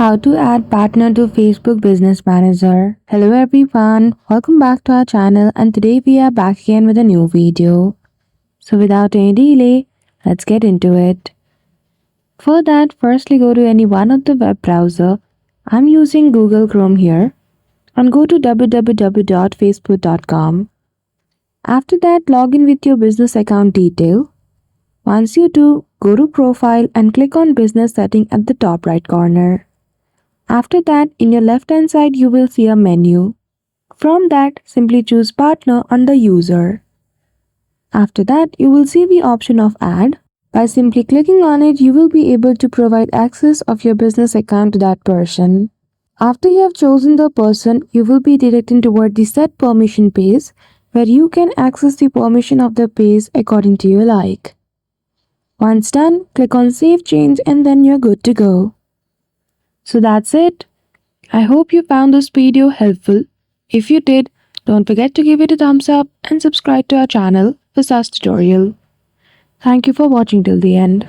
How to add partner to Facebook Business Manager. Hello everyone, welcome back to our channel and today we are back again with a new video. So without any delay, let's get into it. For that, firstly go to any one of the web browser. I'm using Google Chrome here and go to www.facebook.com. After that, log in with your business account detail. Once you do, go to Profile and click on Business Setting at the top right corner. After that, in your left hand side, you will see a menu. From that, simply choose Partner under User. After that, you will see the option of Add. By simply clicking on it, you will be able to provide access of your business account to that person. After you have chosen the person, you will be directed toward the Set Permission page, where you can access the permission of the page according to your like. Once done, click on Save Change and then you're good to go. So that's it. I hope you found this video helpful. If you did, don't forget to give it a thumbs up and subscribe to our channel for such tutorial. Thank you for watching till the end.